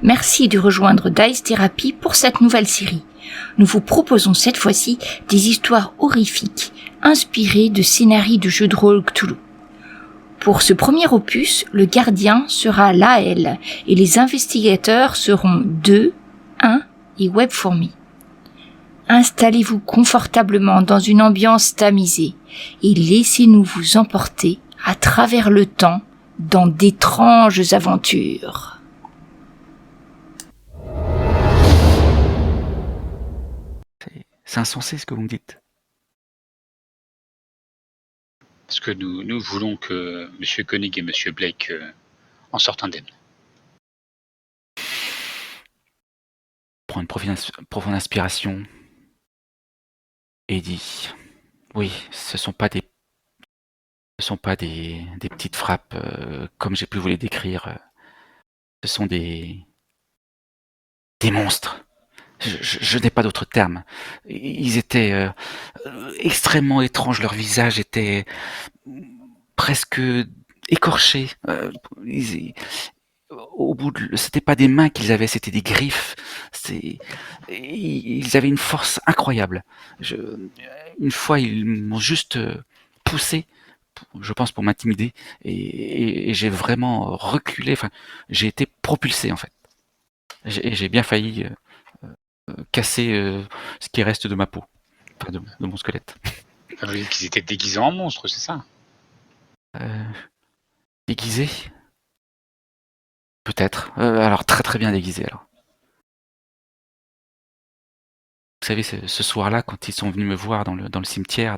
Merci de rejoindre Dice Therapy pour cette nouvelle série. Nous vous proposons cette fois-ci des histoires horrifiques inspirées de scénarios de jeux de rôle Cthulhu. Pour ce premier opus, le gardien sera Laël et les investigateurs seront 2, 1 et Webfourmi. Installez-vous confortablement dans une ambiance tamisée et laissez-nous vous emporter à travers le temps dans d'étranges aventures. C'est insensé ce que vous me dites. Parce que nous voulons que M. Koenig et M. Blake en sortent indemnes. Prends une profonde inspiration et dis oui, ce sont pas des petites frappes comme j'ai pu vous les décrire. Ce sont des monstres. Je n'ai pas d'autre terme. Ils étaient extrêmement étranges. Leur visage était presque écorché. Au bout c'était pas des mains qu'ils avaient, c'était des griffes. Ils avaient une force incroyable. Une fois, ils m'ont juste poussé, je pense pour m'intimider, et j'ai vraiment reculé. Enfin, j'ai été propulsé en fait. J'ai bien failli casser ce qui reste de ma peau, enfin de mon squelette. Vous dites qu'ils étaient déguisés en monstres, c'est ça? Déguisés? Peut-être. Alors très très bien déguisés alors. Vous savez, ce soir-là, quand ils sont venus me voir dans le cimetière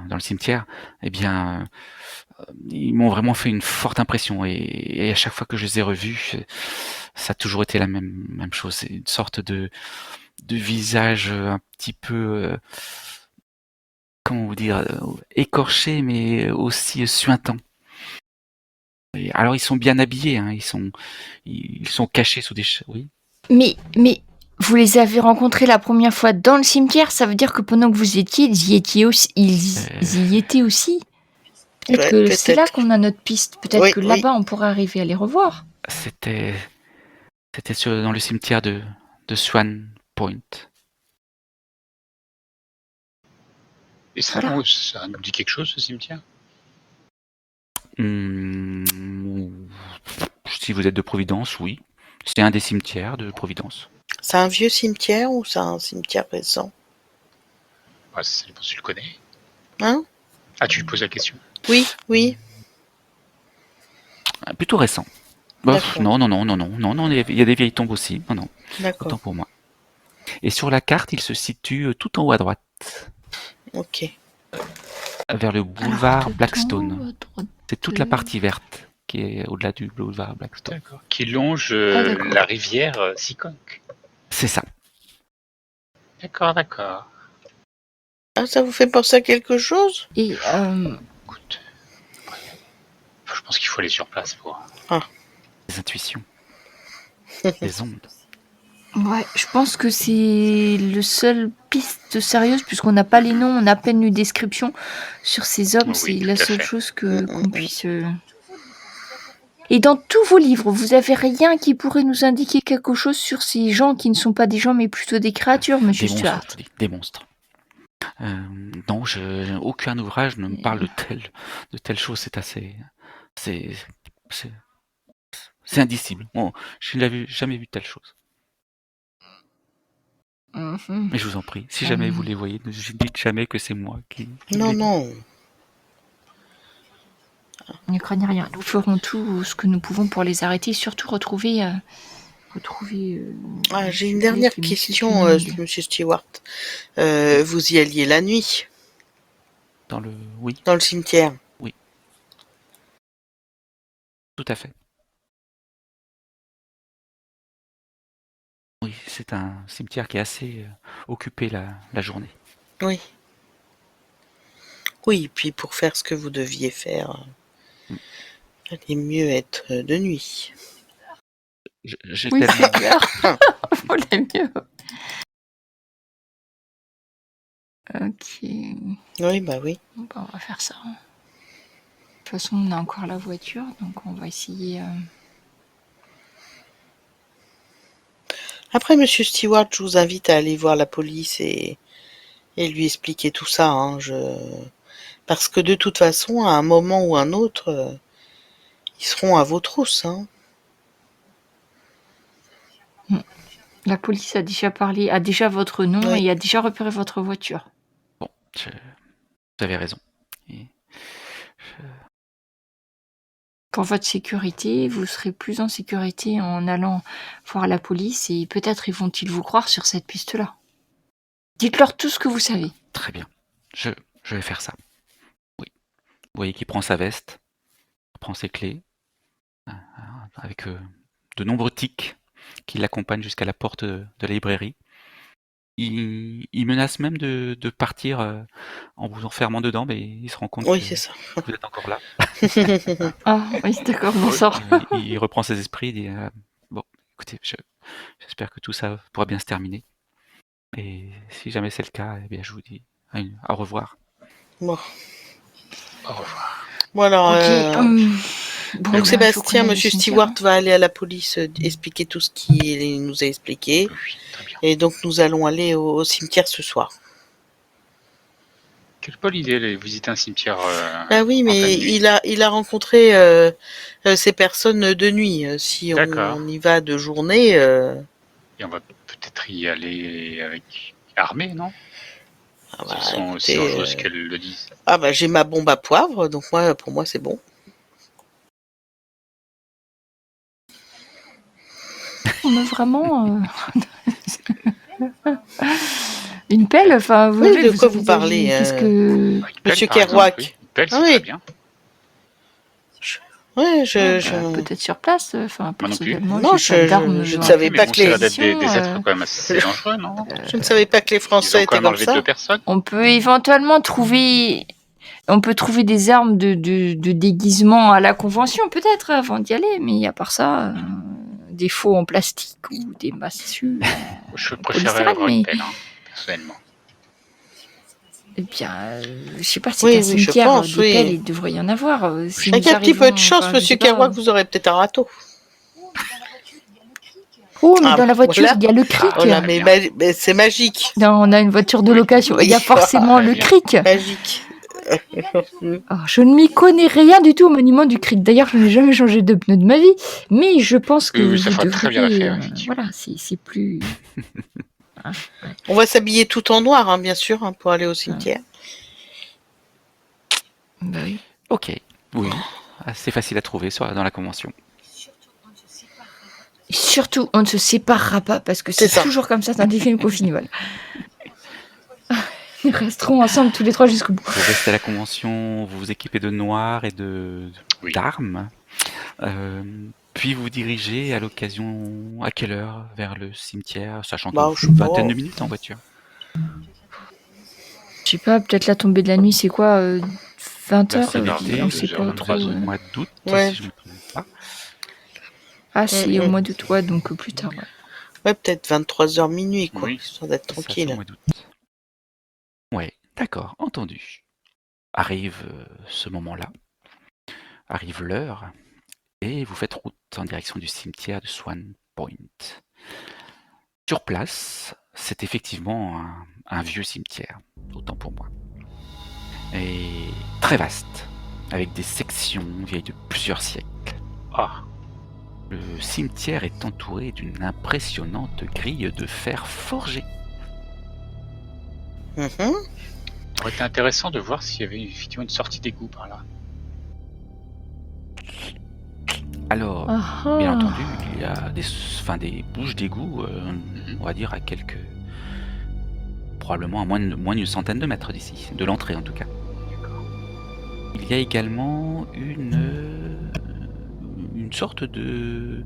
dans le cimetière, eh bien, ils m'ont vraiment fait une forte impression. Et à chaque fois que je les ai revus, ça a toujours été la même chose. C'est une sorte de visage un petit peu, comment vous dire, écorché, mais aussi suintant. Et alors ils sont bien habillés, hein, ils sont cachés sous des... Oui. Mais vous les avez rencontrés la première fois dans le cimetière, ça veut dire que pendant que vous étiez, ils y étaient aussi. Ils y étaient aussi. Peut-être que c'est là qu'on a notre piste. Peut-être que là-bas, on pourrait arriver à les revoir. C'était dans le cimetière de Swan Point. Et ça, voilà. Ça nous dit quelque chose, ce cimetière? Si vous êtes de Providence, oui. C'est un des cimetières de Providence. C'est un vieux cimetière ou c'est un cimetière récent? Ouais, ça dépend si tu le connais. Hein? Ah, tu lui poses la question? Oui, oui. Plutôt récent. Bof, non, il y a des vieilles tombes aussi. Non, autant pour moi. Et sur la carte, il se situe tout en haut à droite. Ok. Vers le boulevard Blackstone. C'est toute la partie verte qui est au-delà du boulevard Blackstone. D'accord. Qui longe la rivière Seekonk. C'est ça. D'accord. Ah, ça vous fait penser à quelque chose? Et écoute, je pense qu'il faut aller sur place pour... Les intuitions. Les ondes. Ouais, je pense que c'est le seul piste sérieuse, puisqu'on n'a pas les noms, on a à peine une description sur ces hommes, c'est la seule chose qu'on puisse... Et dans tous vos livres, vous avez rien qui pourrait nous indiquer quelque chose sur ces gens qui ne sont pas des gens, mais plutôt des créatures, monsieur Stuart? Des monstres. Non, aucun ouvrage ne me parle de telle chose. C'est assez... C'est indicible. Bon, je n'avais jamais vu telle chose. Mais je vous en prie, si jamais vous les voyez, ne dites jamais que c'est moi qui Non. Ne craignez rien. Nous ferons tout ce que nous pouvons pour les arrêter, surtout retrouver. J'ai une dernière question, monsieur Stewart. Vous y alliez la nuit? Dans le cimetière? Oui. Tout à fait. Oui, c'est un cimetière qui est assez occupé la journée. Oui. Oui, puis pour faire ce que vous deviez faire, il fallait mieux être de nuit. Oui, c'est clair. Fallait mieux. Ok. Oui, bah oui. Bon, on va faire ça. De toute façon, on a encore la voiture, donc on va essayer Après, Monsieur Stewart, je vous invite à aller voir la police et lui expliquer tout ça. Hein, parce que de toute façon, à un moment ou un autre, ils seront à vos trousses. Hein. La police a déjà parlé, a déjà votre nom Oui. et a déjà repéré votre voiture. Bon, vous avez raison. Et Pour votre sécurité, vous serez plus en sécurité en allant voir la police et peut-être vont-ils vous croire sur cette piste-là. Dites-leur tout ce que vous savez. très bien. Je vais faire ça. Oui. Vous voyez qu'il prend sa veste, prend ses clés, avec de nombreux tics qui l'accompagnent jusqu'à la porte de la librairie. Il menace même de partir en vous enfermant dedans, mais il se rend compte Oui, que c'est ça. vous êtes encore là. Ah oui, d'accord, bon sort. Il reprend ses esprits, il dit bon, écoutez, j'espère que tout ça pourra bien se terminer. Et si jamais c'est le cas, eh bien, je vous dis au revoir. Bon. Au revoir. Bon alors, Ok. Bon, donc bah, Sébastien, faut qu'on aille au Monsieur cimetière, Stewart hein. va aller à la police expliquer tout ce qu'il nous a expliqué. Oui, très bien. Et donc nous allons aller au cimetière ce soir. Quelle bonne idée de visiter un cimetière Ah oui, en mais pleine nuit. il a rencontré ces personnes de nuit. Si D'accord. on y va de journée, Et on va peut-être y aller avec armée, non? ah Si bah, elles sont aussi écoutez, dangereuses qu'elles le disent. ah bah j'ai ma bombe à poivre, donc pour moi c'est bon. On a vraiment une pelle. Enfin, vous Oui, voyez, de quoi vous parlez, Qu'est-ce que Une pelle, Monsieur par exemple, Kerouac. oui. Une pelle, c'est Ah oui. très bien. Ouais, peut-être sur place. Enfin, Moi non plus. personnellement, Non, j'ai pas d'armes je ne en savais Mais pas bon, que ça a les l'air d'être des possession, êtres quand même assez dangereux, non? je ne savais pas que les Ils Français ont quand étaient même comme enlevé ça. 2 personnes. On peut éventuellement trouver des armes de déguisement à la convention, peut-être, avant d'y aller. Mais à part ça, des faux en plastique ou des massues Je en préférerais polystyrène. avoir une Mais pelle, hein, personnellement. eh bien, je sais pas, c'est Oui, un oui, je cimetière, pense, des pelles, oui. il devrait y en avoir. Si Avec nous un petit peu de arrivons, chance, enfin, je Monsieur sais pas, Kerouac, vous aurez peut-être un râteau. Oh, mais Ah, dans la voiture, voilà. il y a le cric. Voilà, très mais c'est magique. On a une voiture de Oui. location. Il y a forcément Très le bien. cric. Magique. Alors, je ne m'y connais rien du tout au monument du cric. D'ailleurs, je n'ai jamais changé de pneu de ma vie. Mais je pense que Oui, ça vous fera très bien devriez... l'affaire, effectivement. voilà, c'est plus... On va s'habiller tout en noir, hein, bien sûr, hein, pour aller au cimetière. Bah oui. Ok, oui, assez facile à trouver dans la convention. Et surtout, on ne se séparera pas, parce que C'est c'est ça. toujours comme ça dans des films Cofinivol. Nous resterons ensemble tous les trois jusqu'au bout. Vous restez à la convention, vous vous équipez de noir et Oui. d'armes. Puis vous dirigez à l'occasion, à quelle heure, vers le cimetière, sachant Bah, que je vous sais une pas. vingtaine de minutes en voiture. Je sais pas, peut-être la tombée de la nuit, c'est quoi 20 Bah, heures c'est vers On sait 22 pas heures, trop. 23 Au heures. mois d'août, Ouais. si je ne me trompe pas. Ah, c'est au Mm. mois d'août, ouais, donc plus tard. Ouais. Ouais, peut-être 23h minuit, quoi, Oui. histoire d'être C'est ça, c'est au tranquille. mois d'août. Ouais, d'accord, entendu. Arrive ce moment-là, arrive l'heure, et vous faites route en direction du cimetière de Swan Point. Sur place, c'est effectivement un vieux cimetière, autant pour moi. Et très vaste, avec des sections vieilles de plusieurs siècles. Ah, Le cimetière est entouré d'une impressionnante grille de fer forgé. Mhm. ça aurait été intéressant de voir s'il y avait effectivement une sortie d'égout par là. Alors, Ah, bien ah. entendu, il y a des bouches d'égout, on va dire à quelques... probablement à moins d'une centaine de mètres d'ici, de l'entrée en tout cas. Il y a également une sorte de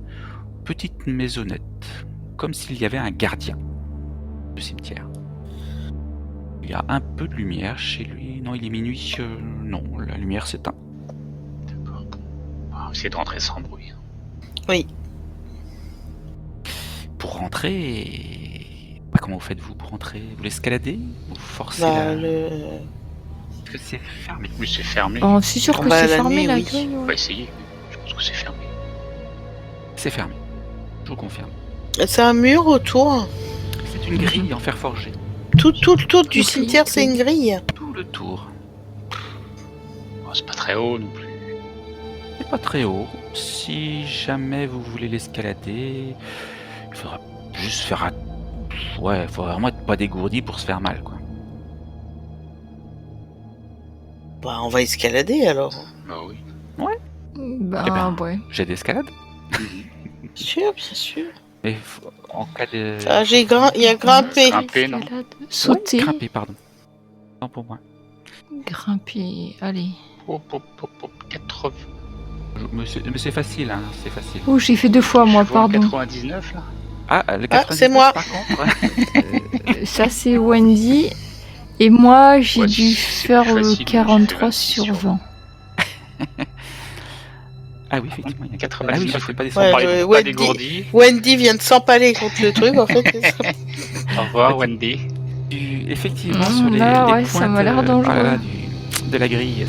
petite maisonnette, comme s'il y avait un gardien du cimetière. Il y a un peu de lumière chez lui. Non, il est minuit. Non, la lumière s'éteint. D'accord. On va essayer de rentrer sans bruit. Oui. Pour rentrer, comment vous faites-vous pour rentrer? Vous l'escaladez? Vous forcez Bah, la... Est-ce que c'est fermé? Oui, c'est fermé. Oh, c'est sûr Ah que bah, c'est la fermé nuit, la oui. grille. On Ouais. va essayer. Je pense que c'est fermé. C'est fermé. Je vous confirme. C'est un mur autour. C'est une grille en fer forgé. Tout le tour du Ok. cimetière, c'est une grille. Tout le tour. Oh, c'est pas très haut non plus. C'est pas très haut. Si jamais vous voulez l'escalader, il faudra juste faire... Ouais, il faut vraiment être pas dégourdi pour se faire mal, quoi. Bah, on va escalader alors. Bah oui. Bah, Eh ben, ouais. J'ai d'escalade. Bien sûr, bien sûr. Mais en cas de... Ah, il y a grimpé. Grimper, non? Escalade. Sauter. Ouais, grimper, pardon. Non, pour moi. Grimper. Allez. Hop, 80. Mais c'est facile, hein, c'est facile. Oh, j'ai fait 2 fois, moi, Je vois pardon. 99 là. Ah, le Ah, c'est moi. par contre. Ça, c'est Wendy. Et moi, j'ai Ouais, dû c'est faire plus le facile, 43 j'ai fait 26 sur 20. Ah oui, effectivement, il y a 99. Ah oui, je fais pas des Ouais, Pareil, pas Wendy. dégourdi. Wendy vient de s'empaler contre le truc, en fait. Au revoir, Wendy. Effectivement, Mmh, sur les là, ouais, pointes ça m'a l'air dangereux. de la grille,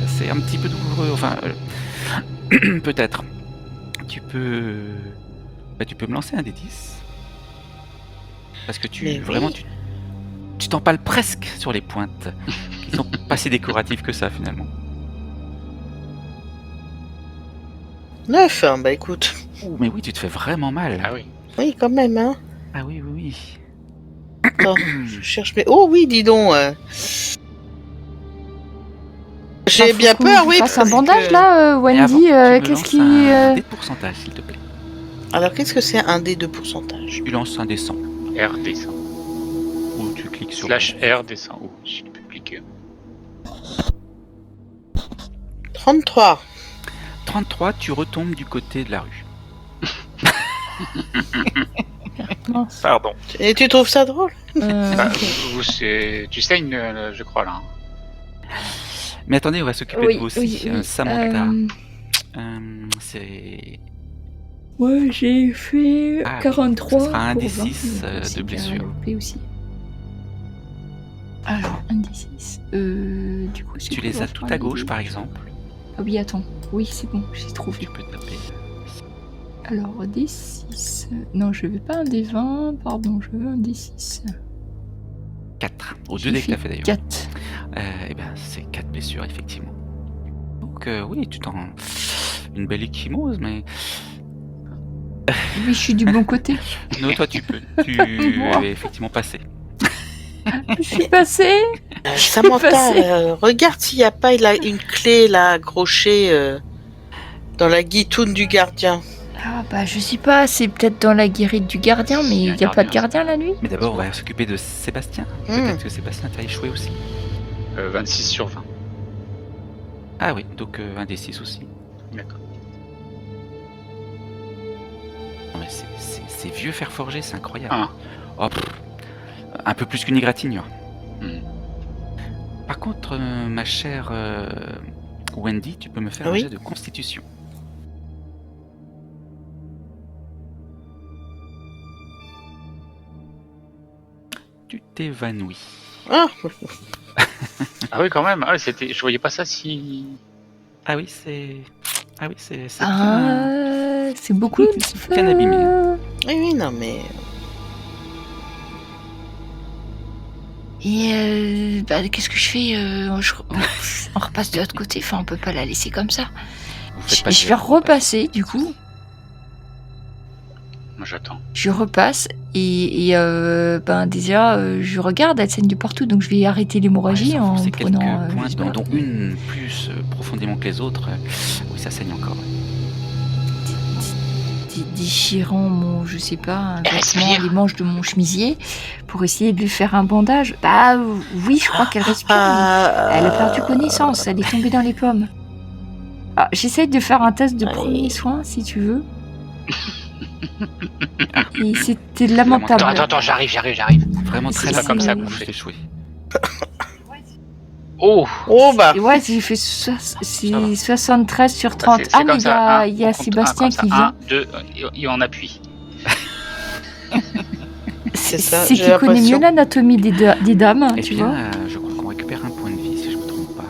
c'est un petit peu douloureux. Enfin, peut-être. Tu peux me lancer un des 10. Parce que Mais oui. vraiment, tu t'empales presque sur les pointes. Qui sont pas si décoratives que ça, finalement. 9, hein, bah écoute. Ouh, mais oui, tu te fais vraiment mal. Ah oui. Oui, quand même, hein. Ah oui, oui, oui. Attends, je cherche mes... Oh oui, dis donc. J'ai Faut bien qu'on peur, vous oui. fasse un parce bandage, que- là, Et avant, Wendy. tu me Qu'est-ce lances qui... un dé de pourcentage, s'il te plaît. Alors, qu'est-ce que c'est un dé de pourcentage? Tu lances un des 100. R descend. Ou tu cliques sur... Slash R descend. Oh, je peux cliquer. 33. 33, tu retombes du côté de la rue. Mince. Pardon. Et tu trouves ça drôle? Bah, tu saignes, je crois là. Mais attendez, on va s'occuper de vous aussi. Samantha. C'est... Ouais, j'ai fait Ah, 43. ce sera un pour des 20, 6 donc de c'est blessure. bien loupé aussi. Alors, un des 6. Du coup, c'est Tu quoi, les on as va tout faire à les gauche, deux. par exemple. Ah oui, attends. Oui, c'est bon, j'ai trouvé. Tu peux taper. Alors, des 6. Non, je veux pas un des 20. Pardon, je veux un des 6. 4. Aux 2 dés que tu as fait d'ailleurs. 4. Eh ben, c'est 4 blessures, effectivement. Donc, oui, tu t'en... Une belle échymose, mais... Oui, je suis du bon côté. Non, toi, tu es effectivement passé. Je suis passée. Samantha, passé. regarde s'il n'y a pas une clé là accrochée dans la guitoune du gardien. Ah bah, je sais pas, c'est peut-être dans la guérite du gardien, mais il n'y a pas de gardien la nuit. Mais d'abord, on va s'occuper de Sébastien. Peut-être que Sébastien t'a échoué aussi. 26 sur 20. Ah oui, donc un des 6 aussi. D'accord. Non, mais c'est vieux fer forgé, c'est incroyable. Ah. Oh, un peu plus qu'une égratignure. Hmm. Par contre, ma chère Wendy, tu peux me faire Oui. un jet de constitution. Tu t'évanouis. Ah, Ah oui, quand même. Ah, je voyais pas ça si. Ah oui, c'est... Ah oui, c'est... Ah, c'est beaucoup de C'est bien abîmé. oui, non mais... Et bah, qu'est-ce que je fais on repasse de l'autre côté, enfin on peut pas la laisser comme ça. Vous faites pas de Je jet vais de repasser du coup. Moi, j'attends. Je repasse et déjà je regarde, elle saigne de partout, donc je vais arrêter l'hémorragie Ouais, sans en forcer prenant quelques je points, sais pas, dont une plus profondément que les autres. Oui, ça saigne encore. déchirant mon, je sais pas, un vêtement, respire. les manches de mon chemisier pour essayer de lui faire un bandage. Bah oui, je crois qu'elle respire. mais Elle a perdu connaissance, elle est tombée dans les pommes. Ah, j'essaye de faire un test de Allez. premier soin si tu veux. Et c'était lamentable. Attends, j'arrive. Vraiment C'est très pas comme ça qu'on vous fait. échoué. Oh. Oh bah, Et ouais, j'ai fait c'est 73 sur 30. C'est Ah, mais comme ça. il y a On compte Sébastien un comme qui ça. vient. 1, 2, et on appuie. c'est ça, C'est j'ai qui connaît l'impression. mieux l'anatomie des dames, Eh tu bien, vois. je crois qu'on récupère un point de vie, si je me trompe pas.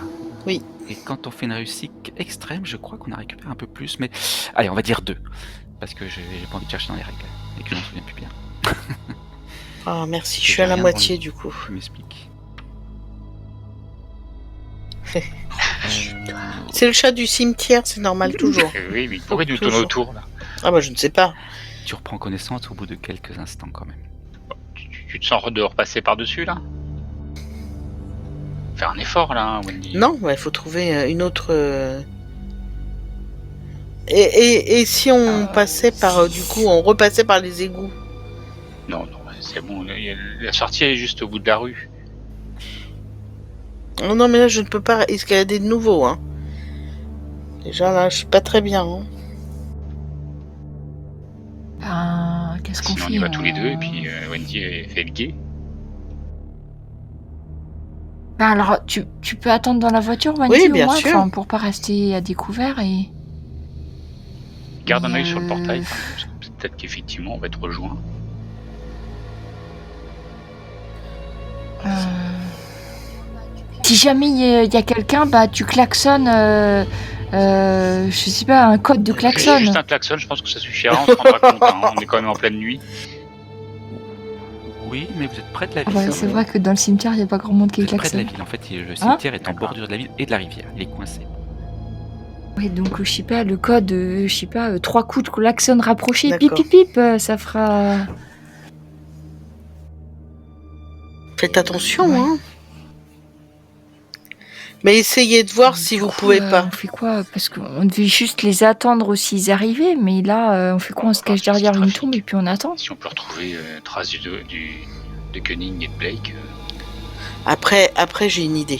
Oui. Et quand on fait une réussite extrême, je crois qu'on a récupéré un peu plus, mais... Allez, on va dire 2. parce que j'ai pas envie de chercher dans les règles et que je m'en souviens plus bien. Ah, merci, je J'ai suis à la rien moitié dans du coup. Je m'explique. C'est le chat du cimetière, c'est normal toujours. Oui, mais pourquoi nous tourner Toujours. autour là? Ah bah je ne sais pas. Tu reprends connaissance au bout de quelques instants quand même. Tu te sens de repasser par-dessus là? Faire un effort là, Wendy. Non, il faut trouver une autre... Et si on passait par... du coup, on repassait par les égouts? Non, c'est bon. La sortie elle est juste au bout de la rue. Oh non, mais là, je ne peux pas escalader de nouveau. Hein. Déjà, là, je suis pas très bien. Hein. Qu'est-ce qu'on Sinon fait? on y va tous les deux et puis Wendy fait le guet. Alors, tu peux attendre dans la voiture, Wendy, Oui, au bien moins, sûr. enfin, pour pas rester à découvert et... Garde un œil sur le Euh, portail. Peut-être qu'effectivement on va être rejoint. Si jamais il y a quelqu'un, bah tu klaxonnes, je sais pas, un code de klaxon. Juste un klaxon, je pense que ça suffira. On se rendra compte. Hein, on est quand même en pleine nuit. Oui, mais vous êtes près de la Ah ville. ouais, c'est vrai que dans le cimetière, il n'y a pas grand monde qui Vous êtes près de la klaxonne. ville. En fait, le cimetière est en bordure de la ville et de la rivière. Il est coincé. Oui, donc je sais pas, le code, je sais pas, 3 coups de klaxon rapprochés, pip D'accord. pip pip, ça fera... Faites attention, Ouais. hein. Mais essayez de voir si Du vous coup, pouvez pas. On fait quoi? Parce qu'on devait juste les attendre s'ils arrivaient, mais là, on fait quoi? On se cache derrière une tombe et puis on attend? Si on peut retrouver trace de Koenig et de Blake. Après, j'ai une idée.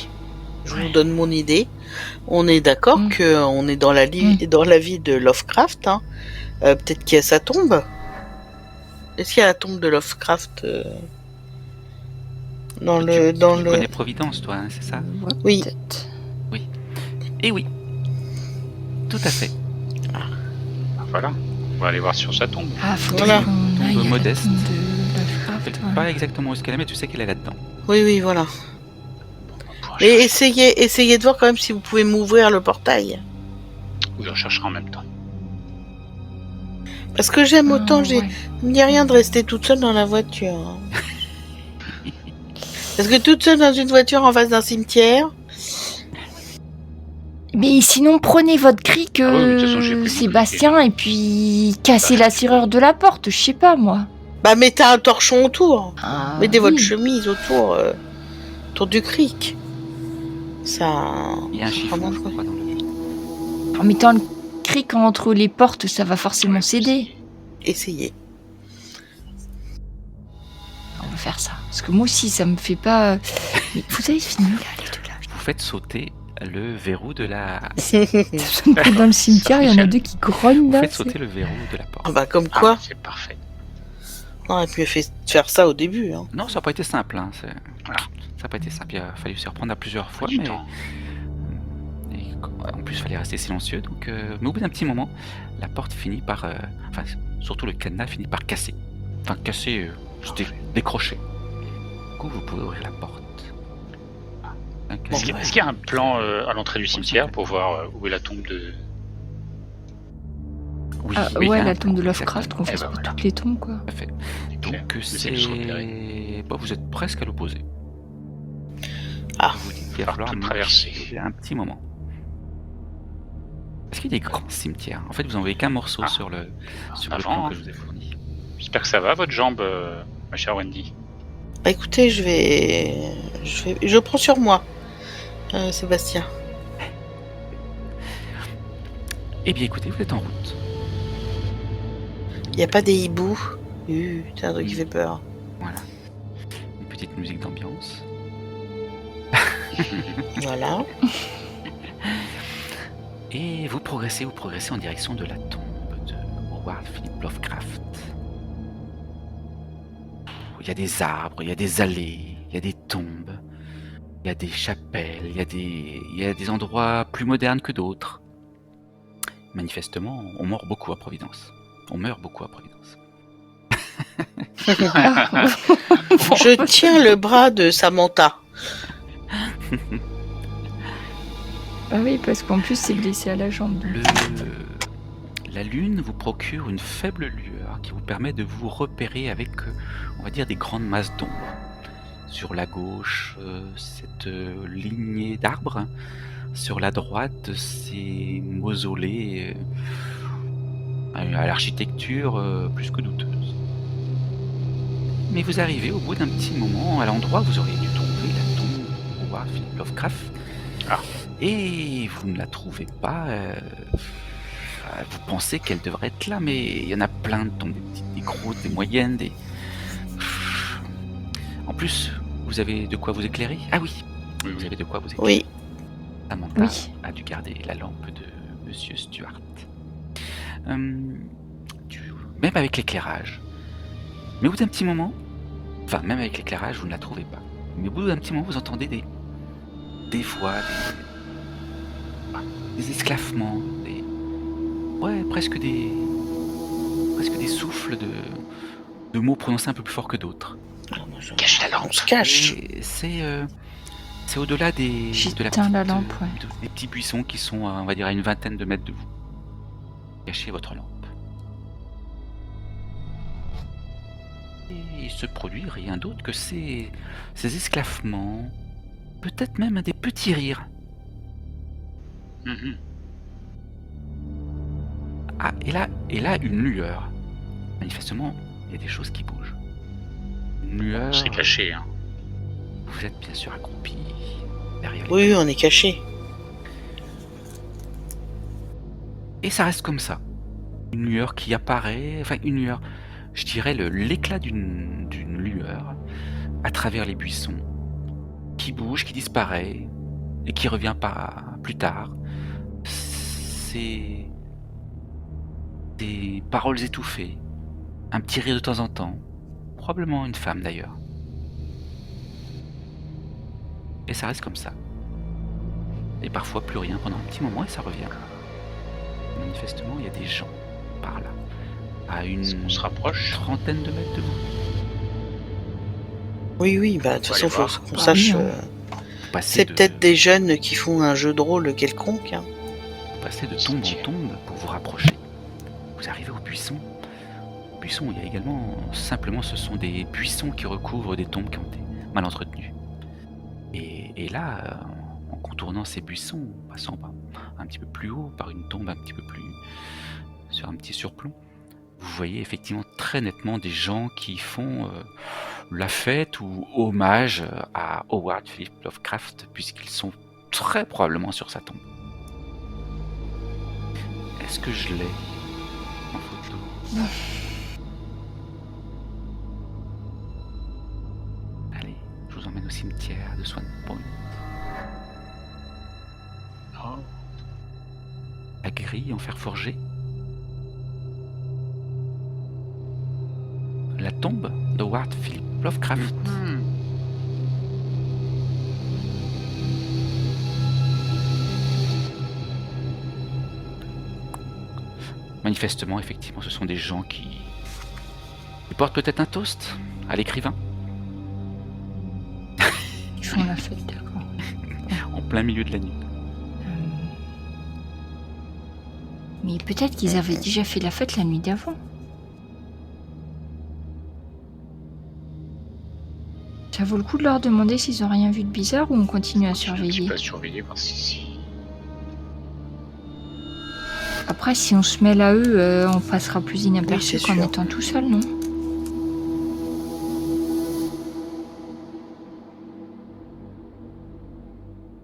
Je vous donne mon idée. On est d'accord qu'on est dans la vie de Lovecraft. Hein. Peut-être qu'il y a sa tombe. Est-ce qu'il y a la tombe de Lovecraft Tu connais Providence, toi, hein, c'est ça? Ouais, Oui. peut-être. Eh oui. Tout à fait. Voilà. On va aller voir sur sa tombe. Ah, faut Voilà. qu'on aille à la modeste. tombe de Lovecraft, ouais. Pas exactement où est-ce qu'elle est, mais tu sais qu'elle est là-dedans. Oui, voilà. On pourra Et chercher. essayez de voir quand même si vous pouvez m'ouvrir le portail. Oui, on cherchera en même temps. Parce que j'aime autant, Ouais. il n'y a rien de rester toute seule dans la voiture. Hein. Parce que toute seule dans une voiture en face d'un cimetière... Mais sinon, prenez votre cric, Ah oui, mais de toute façon, j'ai pris mon Sébastien, et puis cassez la serrure de la porte, je sais pas, moi. Bah mettez un torchon autour. Ah, Mettez votre oui. chemise autour du cric. Ça... Il y a un chiffon, Vraiment, je crois, dans le... En mettant le cric entre les portes, ça va forcément céder. Essayez. On va faire ça. Parce que moi aussi, ça me fait pas... Mais vous avez fini, là, les deux, là. Vous faites sauter le verrou de la... Dans le cimetière, il y en a deux qui grognent, Vous là. faites sauter le verrou de la porte. Ah bah comme quoi, C'est parfait. on aurait pu faire ça au début. Hein. Non, ça n'a pas été simple. Hein. Voilà. Ça n'a pas été simple. Il a fallu s'y reprendre à plusieurs fois. Du Mais... temps. Et en plus, il fallait rester silencieux. Donc, mais au bout d'un petit moment, la porte finit par... Enfin, surtout le cadenas finit par casser. Enfin, casser, c'était décroché. Du coup, vous pouvez ouvrir la porte. Est-ce qu'il y a un plan à l'entrée du cimetière pour voir où est la tombe de... Oui, Ah, oui, il y ouais, a un la plan, tombe de Lovecraft, exactement. qu'on fasse ben voilà. toutes les tombes, quoi. Tout à fait. Claire. Donc, J'essaie de se repérer. c'est... Bon, vous êtes presque à l'opposé. Ah. Vous dites qu'il va Par falloir toute marcher traversée. un petit moment. Est-ce qu'il y a des grands cimetières? En fait, vous n'envoyez qu'un morceau sur le avant, plan hein. que je vous ai fourni. J'espère que ça va, votre jambe, ma chère Wendy. Bah écoutez, je prends sur moi, Sébastien. Eh bien, écoutez, vous êtes en route. Il n'y a pas des hiboux. C'est un truc qui fait peur. Voilà. Une petite musique d'ambiance. Voilà. Et vous progressez en direction de la tombe de Howard Philip Lovecraft. Il y a des arbres, il y a des allées, il y a des tombes, il y a des chapelles, il y a des endroits plus modernes que d'autres. Manifestement, on meurt beaucoup à Providence. Je tiens le bras de Samantha. Ah oui, parce qu'en plus, c'est blessé à la jambe. donc. La lune vous procure une faible lueur qui vous permet de vous repérer avec, on va dire, des grandes masses d'ombre. Sur la gauche, cette lignée d'arbres. Sur la droite, ces mausolées à l'architecture plus que douteuse. Mais vous arrivez au bout d'un petit moment à l'endroit où vous auriez dû trouver la tombe de Howard Philip Lovecraft. Ah. Et vous ne la trouvez pas. Vous pensez qu'elle devrait être là, mais il y en a plein de tombes, des petites, des grosses, des moyennes, des... En plus, vous avez de quoi vous éclairer? Ah oui, Oui, vous oui. avez de quoi vous éclairer. Oui. Samantha Oui. a dû garder la lampe de Monsieur Stuart. Même avec l'éclairage. Mais au bout d'un petit moment, enfin même avec l'éclairage, vous ne la trouvez pas. Mais au bout d'un petit moment, vous entendez des voix, des esclaffements, presque des souffles de mots prononcés un peu plus fort que d'autres. Alors, moi, Cache la on lampe. se cache. Et c'est au-delà J'éteins la lampe, ouais. des petits buissons qui sont, on va dire, à une vingtaine de mètres de vous. Cachez votre lampe. Et il se produit rien d'autre que ces esclaffements, peut-être même des petits rires. Mhm. Ah, et là, une lueur. Manifestement, il y a des choses qui bougent. Une lueur. C'est caché, hein. Vous êtes bien sûr accroupi derrière les Oui, on est caché. Et ça reste comme ça. Une lueur qui apparaît, enfin une lueur, je dirais l'éclat d'une lueur à travers les buissons, qui bouge, qui disparaît et qui revient plus tard. C'est des paroles étouffées, un petit rire de temps en temps, probablement une femme d'ailleurs. Et ça reste comme ça. Et parfois plus rien pendant un petit moment et ça revient. Manifestement, il y a des gens par là, à une On se rapproche. trentaine de mètres de vous. Oui, oui, bah de toute Faut façon, aller faut voir. qu'on Ah sache. oui, hein. Vous passez C'est de- peut-être des jeunes qui font un jeu de rôle quelconque. Hein. vous passez de tombe en tombe pour vous rapprocher. Vous arrivez au buisson. Au buisson, il y a également, simplement, ce sont des buissons qui recouvrent des tombes qui ont été mal entretenues. Et là, en contournant ces buissons, en passant un petit peu plus haut, par une tombe un petit peu plus sur un petit surplomb, vous voyez effectivement très nettement des gens qui font la fête ou hommage à Howard Philip Lovecraft, puisqu'ils sont très probablement sur sa tombe. Est-ce que je l'ai en photo? Allez, je vous emmène au cimetière de Swan Point. Oh. La grille en fer forgé. La tombe d'Howard Philip Lovecraft. Mhm. Manifestement, effectivement, ce sont des gens qui portent peut-être un toast à l'écrivain Ils font la fête, d'accord. en plein milieu de la nuit. Mais peut-être qu'ils avaient déjà fait la fête la nuit d'avant. Ça vaut le coup de leur demander s'ils ont rien vu de bizarre ou on continue à Un petit surveiller. peu à surveiller, voir si... Après, si on se mêle à eux, on passera plus inaperçu Oui, c'est qu'en sûr. étant tout seul, non?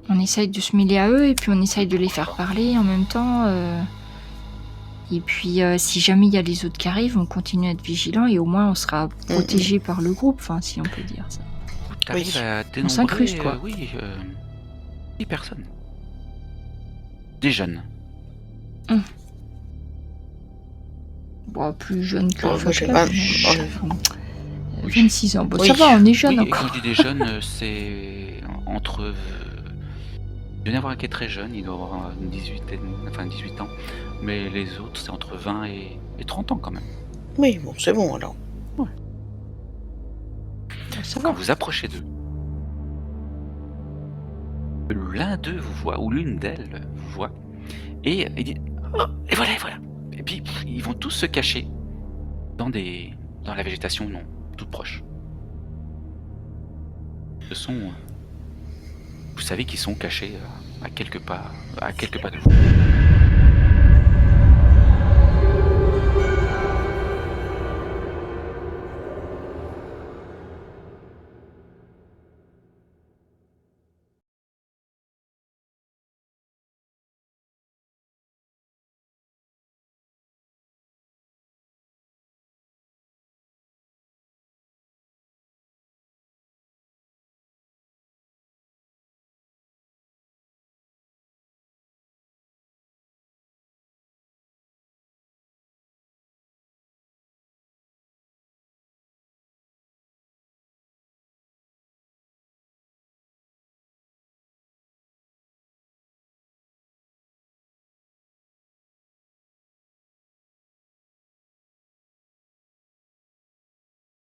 On essaye de se mêler à eux et puis on essaye de les faire parler en même temps. Et puis, si jamais il y a les autres qui arrivent, on continue à être vigilant et au moins on sera protégé par le groupe, enfin, si on peut dire ça. Tu arrives à dénombrer s'incruste, quoi. 10 personnes. Des jeunes. Bon, plus jeune que Oh, moi, j'ai Fabien, pas- 26 ans. Bon, Oui. ça va, on est jeune Oui, et quand encore. je dis des jeunes, c'est entre... Il doit y en avoir un qui est très jeune, il doit avoir une 18 ans. Mais les autres, c'est entre 20 et 30 ans quand même. Oui, bon, c'est bon alors. Ça Quand va. vous approchez d'eux, l'un d'eux vous voit, ou l'une d'elles vous voit, et il dit oh, et voilà. Et puis, ils vont tous se cacher dans la végétation non toute proche. Vous savez qu'ils sont cachés à quelques pas de vous.